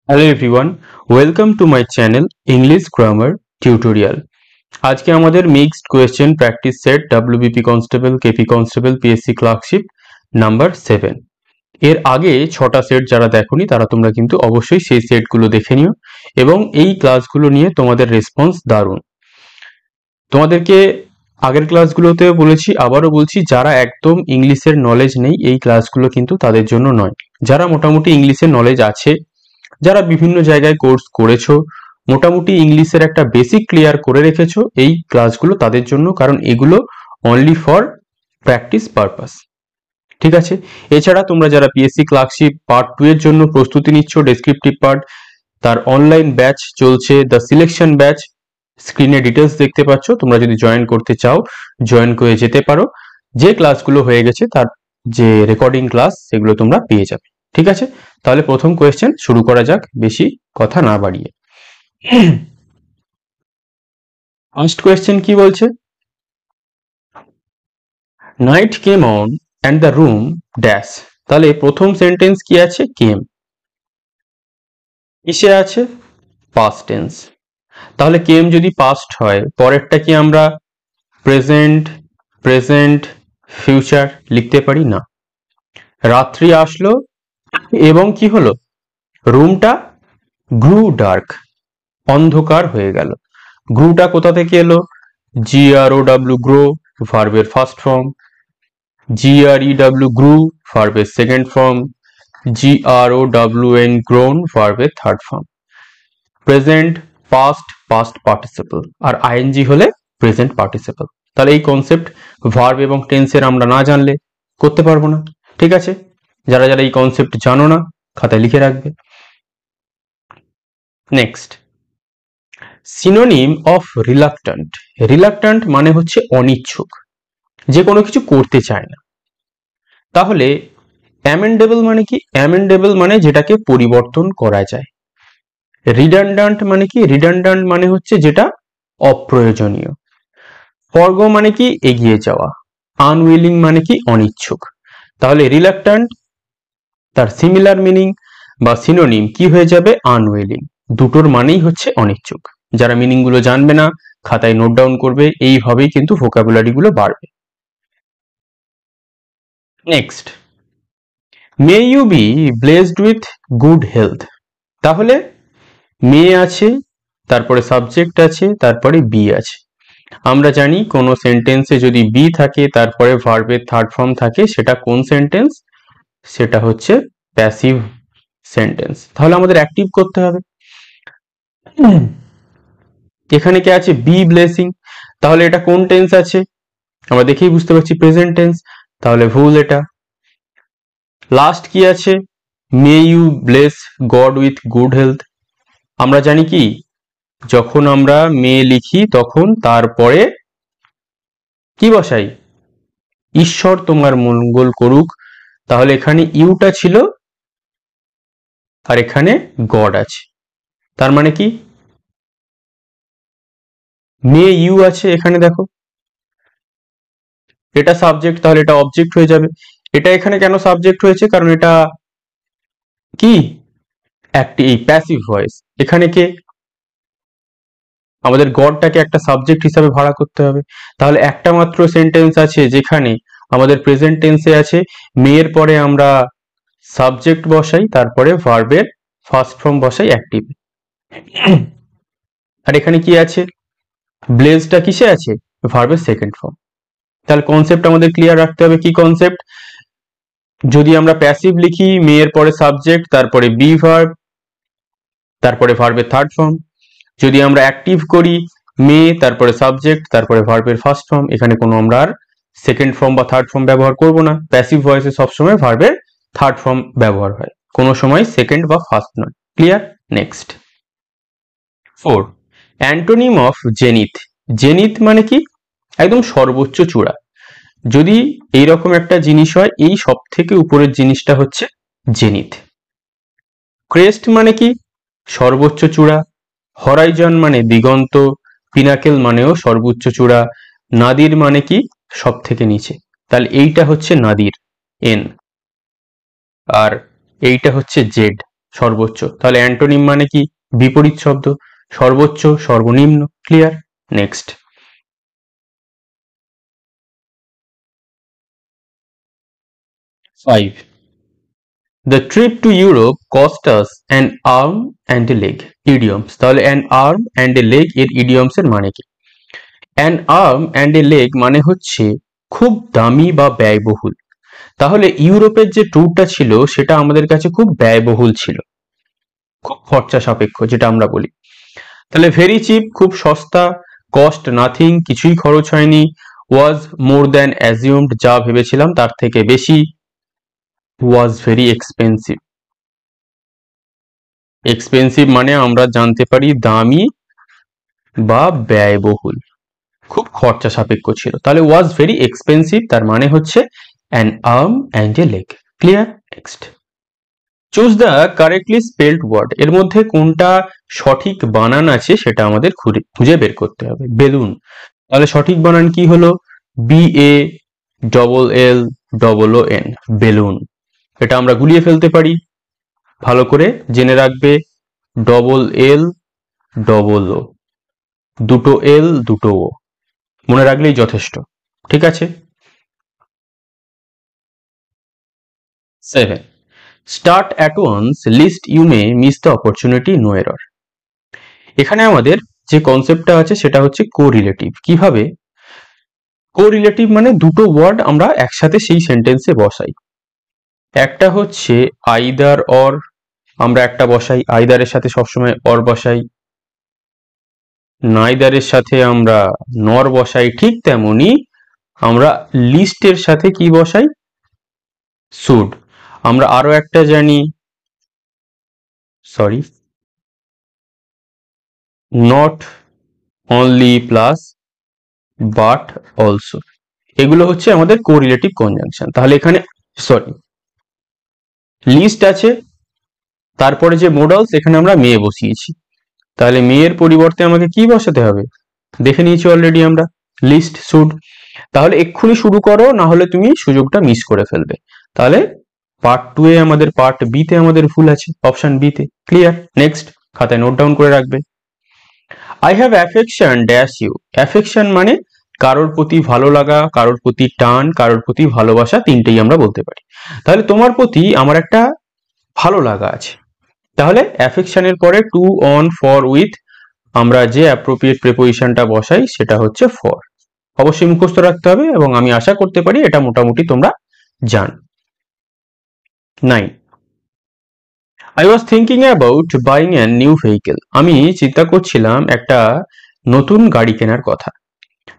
Hello everyone, welcome to my channel English grammar tutorial. আজকে আমাদের mixed question practice set WBP constable, KP constable, PSC clerkship number 7। এর আগে 6টা set যারা দেখোনি তারা তোমরা কিন্তু অবশ্যই সেই সেটগুলো দেখে নিও এবং এই ক্লাসগুলো নিয়ে তোমাদের রেসপন্স দারুণ। তোমাদেরকে আগের ক্লাসগুলোতেও বলেছি, আবারও বলছি, যারা একদম ইংলিশের নলেজ নেই এই ক্লাসগুলো কিন্তু তাদের জন্য নয়। যারা মোটামুটি ইংলিশের নলেজ আছে, যারা বিভিন্ন জায়গায় কোর্স করেছো, মোটামুটি ইংলিশের একটা বেসিক ক্লিয়ার করে রেখেছো, এই ক্লাসগুলো তাদের জন্য, কারণ এগুলো অনলি ফর প্র্যাকটিস পারপাস। ঠিক আছে? এছাড়া তোমরা যারা পিএসসি ক্লার্কশিপ পার্ট 2 এর জন্য প্রস্তুতি নিচ্ছ, ডেসক্রিপটিভ পার্ট, তার অনলাইন ব্যাচ চলছে, দ্য সিলেকশন ব্যাচ, স্ক্রিনে ডিটেলস দেখতে পাচ্ছ। তোমরা যদি জয়েন করতে চাও জয়েন করে যেতে পারো। যে ক্লাসগুলো হয়ে গেছে তার যে রেকর্ডিং ক্লাস সেগুলো তোমরা পেয়ে যাবে। ঠিক আছে, তাহলে প্রথম কোয়েশ্চেন শুরু করা যাক বেশি কথা না বাড়িয়ে। ফার্স্ট কোয়েশ্চেন কি বলছে? Night came on and the room dash. তাহলে প্রথম সেন্টেন্স কি আছে? কেম। কিসে আছে? Past tense. তাহলে কেম যদি পাস্ট হয়, পরেরটা কি আমরা প্রেজেন্ট, প্রেজেন্ট, ফিউচার লিখতে পারি? না। রাত্রি আসলো এবং কি হলো? রুমটা গ্রু ডার্ক, অন্ধকার হয়ে গেল। গ্রুটা কোথা থেকে এলো? GROW, গ্রো, ভার্বের ফার্স্ট ফর্ম। GREW, গ্রু, ভার্বের সেকেন্ড ফর্ম। GROWN, গ্রোন, ভার্বের third form. Present, past, past participle, আর আইএনজি হলে প্রেজেন্ট পার্টিসিপল। তাহলে এই কনসেপ্ট ভার্ব এবং টেন্সের আমরা না জানলে করতে পারবো না। ঠিক আছে, যারা যারা এই কনসেপ্ট জানো না খাতায় লিখে রাখবে। Next, synonym of reluctant. Reluctant মানে হচ্ছে অনিচ্ছুক, যে কোনো কিছু করতে চায় না। তাহলে অ্যামেন্ডেবল মানে কি? অ্যামেন্ডেবল মানে যেটাকে পরিবর্তন করা যায়। রিডান্ডান্ট মানে কি? রিডান্ডান্ট মানে হচ্ছে যেটা অপ্রয়োজনীয়। ফরগো মানে কি? এগিয়ে যাওয়া। আনউইলিং মানে কি? অনিচ্ছুক। তাহলে রিলাক্ট্যান্ট তার সিমিলার মিনিং বা সিনোনিম কি হয়ে যাবে? আনউইলিং। দুটোর মানেই হচ্ছে অনিচ্ছুক। যারা মিনিং গুলো জানবে না খাতায় নোট ডাউন করবে, এইভাবেই কিন্তু ভোকাবুলারি গুলো বাড়বে। Next, may you be blessed with good health. তাহলে মে আছে, তারপরে সাবজেক্ট আছে, তারপরে বি আছে। আমরা জানি কোনো সেন্টেন্সে যদি বি থাকে তারপরে ভার্বের থার্ড ফর্ম থাকে, সেটা কোন সেন্টেন্স? সেটা হচ্ছে প্যাসিভ সেন্টেন্স। তাহলে আমাদের অ্যাক্টিভ করতে হবে। এখানে কি আছে? Be blessing. তাহলে এটা কোন টেন্স আছে? আমরা দেখেই বুঝতে পারছি প্রেজেন্ট টেন্স। তাহলে ভুল এটা। লাস্ট কি আছে? May you bless God with good health. আমরা জানি কি, যখন আমরা মে লিখি তখন তারপরে কি বসাই? ঈশ্বর তোমার মঙ্গল করুক। তাহলে এখানে ইউটা ছিল আর এখানে গড আছে। তার মানে কি? মে ইউ আছে এখানে, দেখো এটা সাবজেক্ট, তাহলে এটা অবজেক্ট হয়ে যাবে। এটা এখানে কেন সাবজেক্ট হয়েছে? কারণ এটা কি? এই প্যাসিভ ভয়েস। এখানে কে? আমাদের গডটাকে একটা সাবজেক্ট হিসাবে ভাড়া করতে হবে। তাহলে একটা মাত্র সেন্টেন্স আছে যেখানে আমাদের প্রেজেন্ট টেন্সে আছে, মেয়ের পরে আমরা সাবজেক্ট বসাই, তারপরে ভার্বের ফার্স্ট ফর্ম বসাই অ্যাক্টিভ। আর এখানে কি আছে? ব্লেসটা কিসে আছে? ভার্বের সেকেন্ড ফর্ম। তাহলে কনসেপ্ট আমাদের ক্লিয়ার রাখতে হবে। কি কনসেপ্ট? যদি আমরা প্যাসিভ লিখি, মেয়ের পরে সাবজেক্ট, তারপরে বি ভার্ব, তারপরে ভার্বের থার্ড ফর্ম। যদি আমরা অ্যাক্টিভ করি, মে, তারপরে সাবজেক্ট, তারপরে ভার্বের ফার্স্ট ফর্ম। এখানে কোনো আমরা আর সেকেন্ড ফর্ম বা থার্ড ফর্ম ব্যবহার করব না। প্যাসিভ ভয়েসে সবসময় ভার্বের থার্ড ফর্ম ব্যবহার হয়, কোনো সময় সেকেন্ড বা ফার্স্ট নয়। Clear? Next, 4, antonym of zenith. Zenith মানে কি? একদম সর্বোচ্চ চূড়া। যদি এইরকম একটা জিনিস হয়, এই সব থেকে উপরের জিনিসটা হচ্ছে জেনিথ। ক্রেস্ট মানে কি? সর্বোচ্চ চূড়া। হরাইজন মানে দিগন্ত। পিনাকেল মানেও সর্বোচ্চ চূড়া। নাদির মানে কি? সব থেকে নিচে। তাহলে এইটা হচ্ছে নাদির, এন, আর এইটা হচ্ছে জেড, সর্বোচ্চ। তাহলে অ্যান্টোনিম মানে কি? বিপরীত শব্দ। সর্বোচ্চ, সর্বনিম্ন। Clear? Next. 5. The trip to Europe cost us an arm and a leg. Idioms. তাহলে an arm and a leg এর idioms এর মানে কি? an arm and a leg মানে হচ্ছে খুব দামি বা ব্যয়বহুল। তাহলে ইউরোপের যে ট্যুরটা ছিল সেটা আমাদের কাছে খুব ব্যয়বহুল ছিল, খুব খরচা সাপেক্ষ যেটা আমরা বলি। তাহলে ভেরি চিপ খুব সস্তা, কস্ট নাথিং কিছুই খরচ হয়নি, ওয়াজ মোর দ্যান অ্যাজিউমড যা ভেবেছিলাম তার থেকে বেশি, ওয়াজ ভেরি এক্সপেন্সিভ। এক্সপেন্সিভ মানে আমরা জানতে পারি দামি বা ব্যয়বহুল, খুব খরচা সাপেক্ষ ছিল। তাহলে ওয়াজ ভেরি এক্সপেন্সিভ তার মানে হচ্ছে an arm and a leg. Clear? Next. Choose the correctly spelled word. এর মধ্যে কোনটা সঠিক বানান আছে সেটা আমাদের খুঁজে বের করতে হবে। বেলুন, তাহলে সঠিক বানান কি হলো? BALLL balloon. এটা আমরা গুলিয়ে ফেলতে পারি, ভালো করে জেনে রাখবে। LL দুটো এল দুটো ও, মনে রাখলেই যথেষ্ট। ঠিক আছে? 7. Start at once, list you may miss the opportunity, no error. এখানে আমাদের যে কনসেপ্টটা আছে সেটা হচ্ছে কোরিলেটিভ। কিভাবে? কোরিলেটিভ মানে দুটো ওয়ার্ড আমরা একসাথে সেই সেন্টেন্সে বসাই। একটা হচ্ছে আইদার অর, আমরা একটা বসাই, আইদারের সাথে সবসময় অর বসাই, নাইদারের সাথে আমরা নর বসাই। ঠিক তেমনি আমরা লিস্টের সাথে কি বসাই? শুড। আমরা আরো একটা জানি, sorry, not only plus but also. এগুলো হচ্ছে আমাদের কোরিলেটিভ কনজাংশন। তাহলে এখানে সরি, লিস্ট আছে, তারপরে যে মোডালস এখানে আমরা মেয়ে বসিয়েছি, তাহলে মেয়ের পরিবর্তে আমাকে কি বসাতে হবে? দেখে নিয়েছি অলরেডি আমরা, লিস্ট শুড। তাহলে এক্ষুনি শুরু করো, না হলে তুমি সুযোগটা মিস করে ফেলবে। তাহলে পার্ট 2 এ আমাদের, পার্ট বি তে আমাদের ভুল আছে, অপশন বি তে। ক্লিয়ার? নেক্সট, খাতায় নোট ডাউন করে রাখবে। I have affection dash you. Affection মানে কারোর প্রতি ভালো লাগা, কারোর প্রতি টান, কারোর প্রতি ভালোবাসা, তিনটেই আমরা বলতে পারি। তাহলে তোমার প্রতি আমার একটা ভালো লাগা আছে। তাহলে অ্যাফেকশনের পরে টু, অন, ফর, উইথ আমরা যে অ্যাপ্রোপ্রিয়েট প্রিপোজিশনটা বসাই সেটা হচ্ছে ফর। অবশ্যই মুখস্থ রাখতে হবে এবং আমি আশা করতে পারি এটা মোটামুটি তোমরা জান। 9. I was thinking about buying a new vehicle. আমি চিন্তা করছিলাম একটা নতুন গাড়ি কেনার কথা।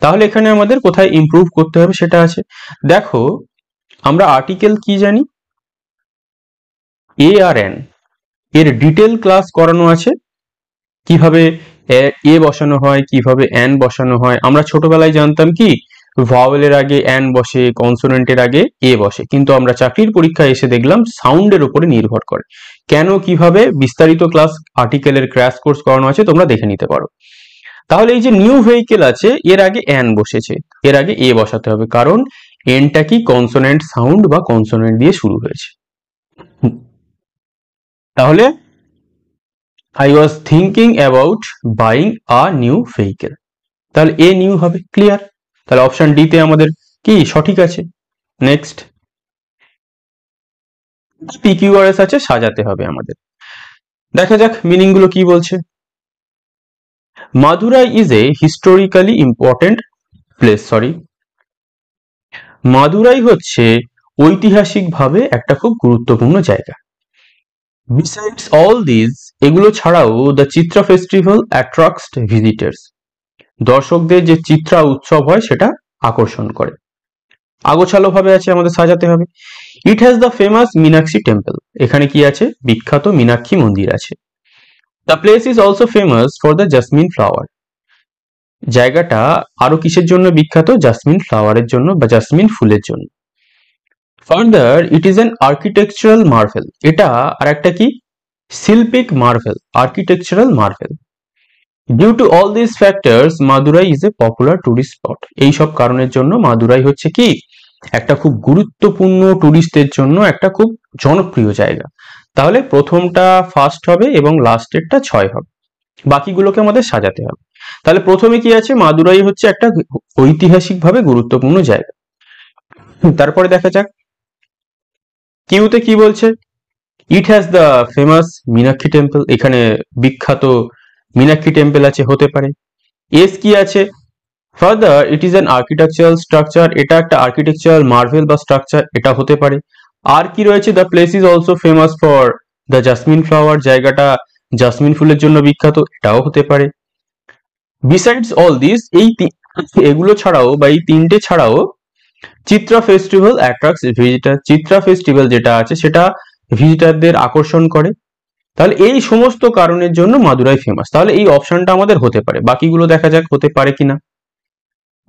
তাহলে এখানে আমাদের কোথায় ইমপ্রুভ করতে হবে সেটা আছে। দেখো, আমরা আর্টিকেল কি জানি? এ আর এন, এর ডিটেল ক্লাস করানো আছে, কিভাবে এ বসানো হয়, কিভাবে এন বসানো হয়। আমরা ছোটবেলায় জানতাম কি ভাওয়েলের আগে এন বসে, কনসোনেন্টের আগে এ বসে, কিন্তু আমরা চাকরির পরীক্ষায় এসে দেখলাম সাউন্ডের উপরে নির্ভর করে। কেন, কিভাবে, বিস্তারিত ক্লাস আর্টিকেলের ক্র্যাশ কোর্স করানো আছে, তোমরা দেখে নিতে পারো। তাহলে এই যে নিউ ভেহিকেল আছে এর আগে এন বসেছে, এর আগে এ বসাতে হবে, কারণ এনটা কি কনসোনেন্ট সাউন্ড বা কনসোনেন্ট দিয়ে শুরু হয়েছে। তাহলে I was thinking about buying a new vehicle, তাহলে এ নিউ হবে। ক্লিয়ার? তাহলে অপশন ডি তে আমাদের কি সঠিক আছে। নেক্সট, পিকিউআরএস আছে, সাজাতে হবে আমাদের। দেখা যাক মিনিং গুলো কি বলছে। Madurai is A historically important place. Sorry, Madurai হচ্ছে ঐতিহাসিকভাবে একটা খুব গুরুত্বপূর্ণ জায়গা। বিসাইডস অল দিস, এগুলো ছাড়াও the Chitra festival attracts visitors, দর্শকদের যে চিত্রা উৎসব হয় সেটা আকর্ষণ করে। আগোছালো ভাবে আছে, আমাদের সাজাতে হবে। It has the famous Meenakshi temple, এখানে কি আছে? বিখ্যাত মীনাক্ষী মন্দির আছে। The place is also famous for the jasmine flower, জায়গাটা আরো কিসের জন্য বিখ্যাত? জাসমিন ফ্লাওয়ারের জন্য বা জাসমিন ফুলের জন্য। Further it is an architectural marvel, এটা আর একটা কি? শিল্পিক marvel, architectural marvel. Due to all this factors Madurai is a popular tourist spot, এইসব কারণের জন্য মাদুরাই হচ্ছে কি একটা খুব গুরুত্বপূর্ণ টুরিস্টদের জন্য একটা খুব জনপ্রিয় জায়গা। তাহলে প্রথমটা ফার্স্ট হবে এবং লাস্টেরটা 6 হবে, বাকিগুলোকে আমাদের সাজাতে হবে। তাহলে প্রথমে কি আছে, মাদুরাই হচ্ছে একটা ঐতিহাসিকভাবে গুরুত্বপূর্ণ জায়গা। তারপরে দেখা যাক কিউতে কি বলছে। It has the famous Meenakshi temple, এখানে বিখ্যাত মীনাক্ষী টেম্পল আছে, হতে পারে। এস কি আছে, further it is an architectural structure, এটা একটা আর্কিটেকচারাল মার্ভেল বা স্ট্রাকচার, এটা হতে পারে। আর কি রয়েছে, the place is also famous for the jasmine flower, জায়গাটা জাসমিন ফুলের জন্য বিখ্যাত, এটাও হতে পারে। বিসাইডস অল দিস, এগুলো ছাড়াও বা এই তিনটে ছাড়াও Chitra festival attracts visitor, Chitra festival যেটা আছে সেটা ভিজিটারদের আকর্ষণ করে। তাহলে এই সমস্ত কারণের জন্য মাদুরাই ফেমাস। তাহলে এই অপশনটা আমাদের হতে পারে, বাকিগুলো দেখা যাক হতে পারে কিনা।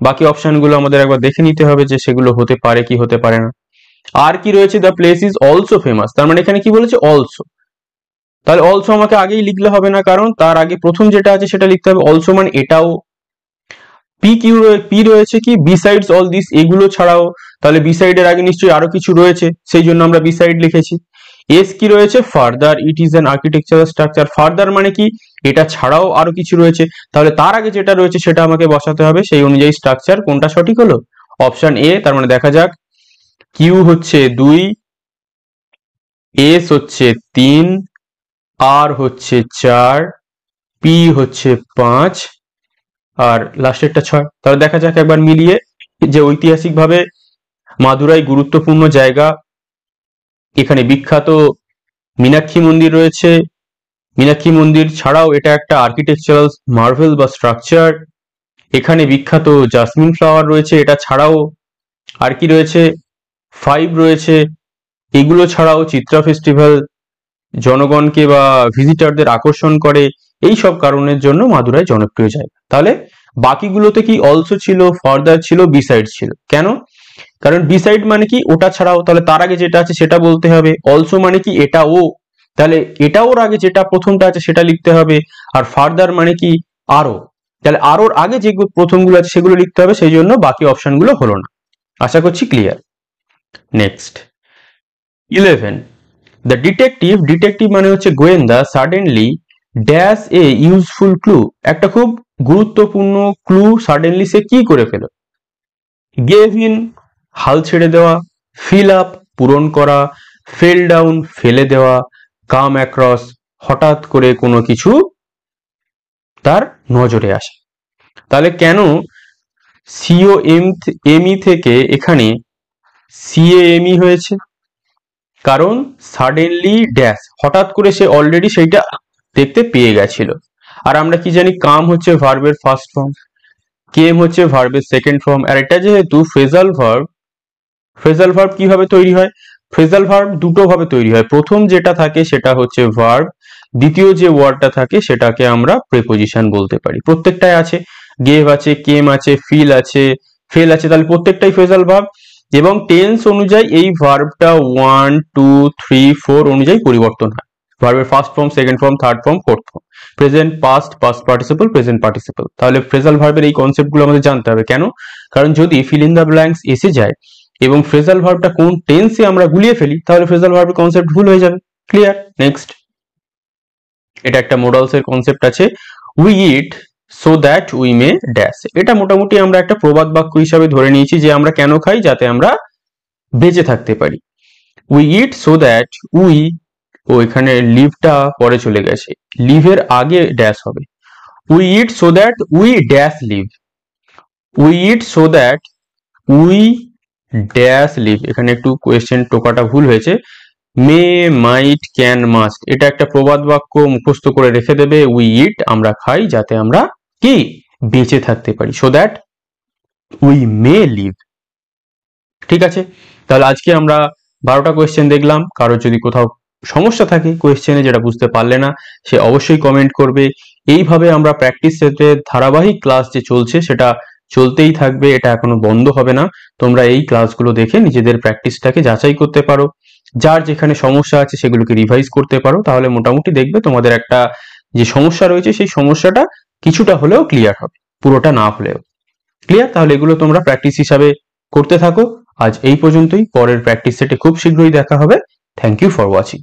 বাকি অপশনগুলো আমাদের একবার দেখে নিতে হবে যে সেগুলো হতে পারে কি হতে পারে না। আর কি রয়েছে, the place is also famous, তার মানে এখানে কি বলেছে অলসো, তাহলে অলসো আমাকে আগেই লিখলে হবে না, কারণ তার আগে প্রথম যেটা আছে সেটা লিখতে হবে। অলসো মানে এটাও। পি রয়েছে কি, বিসাইডস অল দিস, এগুলো ছাড়াও, তাহলে বিসাইডের আগে নিশ্চয়ই আরো কিছু রয়েছে, সেই জন্য আমরা বিসাইড লিখেছি। এস কি রয়েছে, further it is an architectural structure, further মানে কি এটা ছাড়াও আরো কিছু রয়েছে, তাহলে তার আগে যেটা রয়েছে সেটা আমাকে বসাতে হবে, সেই অনুযায়ী স্ট্রাকচার। কোনটা সঠিক হলো, অপশন এ। তার মানে দেখা যাক, কিউ হচ্ছে 2, এস হচ্ছে 3, আর হচ্ছে 4, পি হচ্ছে 5, আর লাস্টেরটা 6। তাহলে দেখা যাক একবার মিলিয়ে যে ঐতিহাসিকভাবে মাদুরাই গুরুত্বপূর্ণ জায়গা, এখানে বিখ্যাত মীনাক্ষী মন্দির রয়েছে, মীনাক্ষী মন্দির ছাড়াও এটা একটা আর্কিটেকচারাল মার্ভেল বা স্ট্রাকচার, এখানে বিখ্যাত জাসমিন ফ্লাওয়ার রয়েছে, এটা ছাড়াও আর কি রয়েছে, 5 রয়েছে, এগুলো ছাড়াও চিত্রা ফেস্টিভ্যাল জনগণকে বা ভিজিটারদের আকর্ষণ করে, এই সব কারণের জন্য মাদুরাই জনপ্রিয় জায়গা। তাহলে বাকিগুলোতে কি অলসো ছিল, ফার্দার ছিল, বিসাইড ছিল। কেন, কারণ বিসাইড মানে কি ওটা ছাড়াও, তাহলে তার আগে যেটা আছে সেটা বলতে হবে। অলসো মানে কি এটাও, তাহলে এটাওর আগে যেটা প্রথমটা আছে সেটা লিখতে হবে। আর ফার্দার মানে কি আরো, তাহলে আরোর আগে যে প্রথমগুলো আছে সেগুলো লিখতে হবে, সেই জন্য বাকি অপশনগুলো হলো না। আশা করছি ক্লিয়ার। নেক্সট 11, দ্য ডিটেকটিভ মানে হচ্ছে গোয়েন্দা, suddenly dash a useful clue, একটা খুব গুরুত্বপূর্ণ ক্লু সাডেনলি সে কি করে ফেল। গেভ ইন হাল ছেড়ে দেওয়া, ফিল আপ পূরণ করা, ফেল ডাউন ফেলে দেওয়া, কাম অ্যাক্রস হঠাৎ করে কোনো কিছু তার নজরে আসে। তাহলে কেন সিওএমই থেকে এখানে সিএএমই হয়েছে, কারণ সাডেনলি ড্যাশ, হঠাৎ করে সে অলরেডি সেইটা দেখতে পেয়ে গেছিল। আর আমরা কি জানি, কাম হচ্ছে ভার্বের ফার্স্ট ফর্ম, কেম হচ্ছে ভার্বের সেকেন্ড ফর্ম, আর এটা যেহেতু ফ্রেজাল ভার্ব, ফ্রেজাল ভার্ব কিভাবে তৈরি হয়, ফ্রেজাল ভার্ব দুটো ভাবে তৈরি হয়। প্রথম যেটা থাকে সেটা হচ্ছে ভার্ব, দ্বিতীয় যে ওয়ার্ডটা থাকে সেটাকে আমরা প্রেপোজিশন বলতে পারি। প্রত্যেকটাই আছে, গেভ আছে, কেম আছে, ফিল আছে, ফেল আছে, তাহলে প্রত্যেকটাই ফ্রেজাল ভার্ব। এবং টেন্স অনুযায়ী এই ভার্বটা 1, 2, 3, 4 অনুযায়ী পরিবর্তন হয়। ভার্বের first form, second form, third form, fourth form, present, past, past participle, present participle. তাহলে ফ্রেজাল ভার্বের এই কনসেপ্টগুলো আমাদের জানতে হবে। কেন, কারণ যদি ফিল ইন দ্য ব্ল্যাঙ্কস এসে যায় এবং ফ্রেজাল ভার্বটা কোন টেন্সে আমরা গুলিয়ে ফেলি, তাহলে ফ্রেজাল ভার্বের কনসেপ্ট ভুল হয়ে যাবে। ক্লিয়ার। নেক্সট, এটা একটা মোডালস এর কনসেপ্ট আছে, we eat so that we May dash, এটা মোটামুটি আমরা একটা প্রবাদ বাক্য হিসাবে ধরে নিয়েছি যে আমরা কেন খাই, যাতে আমরা বেঁচে থাকতে পারি। We eat so that we, ও এখানে লিভটা পরে চলে গেছে, লিভের আগে ড্যাশ হবে। We eat so that we dash live, we eat so that we dash live, এখানে একটু কোয়েশ্চেন টোকাটা ভুল হয়েছে, মে, মাইট, ক্যান, মাস্ট, এটা একটা প্রবাদ বাক্য মুখস্থ করে রেখে দেবে। উই ইট আমরা খাই যাতে আমরা কি বেঁচে থাকতে পারি, so that we may live. ঠিক আছে, তাহলে আজকে আমরা 12টা কোয়েশ্চেন দেখলাম। কারোর যদি কোথাও সমস্যা থাকে কোয়েশ্চেনে যেটা বুঝতে পারলে না, সে অবশ্যই কমেন্ট করবে। এইভাবে আমরা প্র্যাকটিস সেটের ধারাবাহিক ক্লাস যে চলছে সেটা চলতেই থাকবে, এটা এখনো বন্ধ হবে না। তোমরা এই ক্লাসগুলো দেখে নিজেদের প্র্যাকটিসটাকে যাচাই করতে পারো, যার যেখানে সমস্যা আছে সেগুলোকে রিভাইজ করতে পারো, তাহলে মোটামুটি দেখবে তোমাদের একটা যে সমস্যা রয়েছে সেই সমস্যাটা কিছুটা হলেও ক্লিয়ার হবে, পুরোটা না হলেও। ক্লিয়ার, তাহলে এগুলো তোমরা প্র্যাকটিস হিসাবে করতে থাকো। আজ এই পর্যন্তই, পরের প্র্যাকটিস সেটে খুব শীঘ্রই দেখা হবে। Thank you for watching.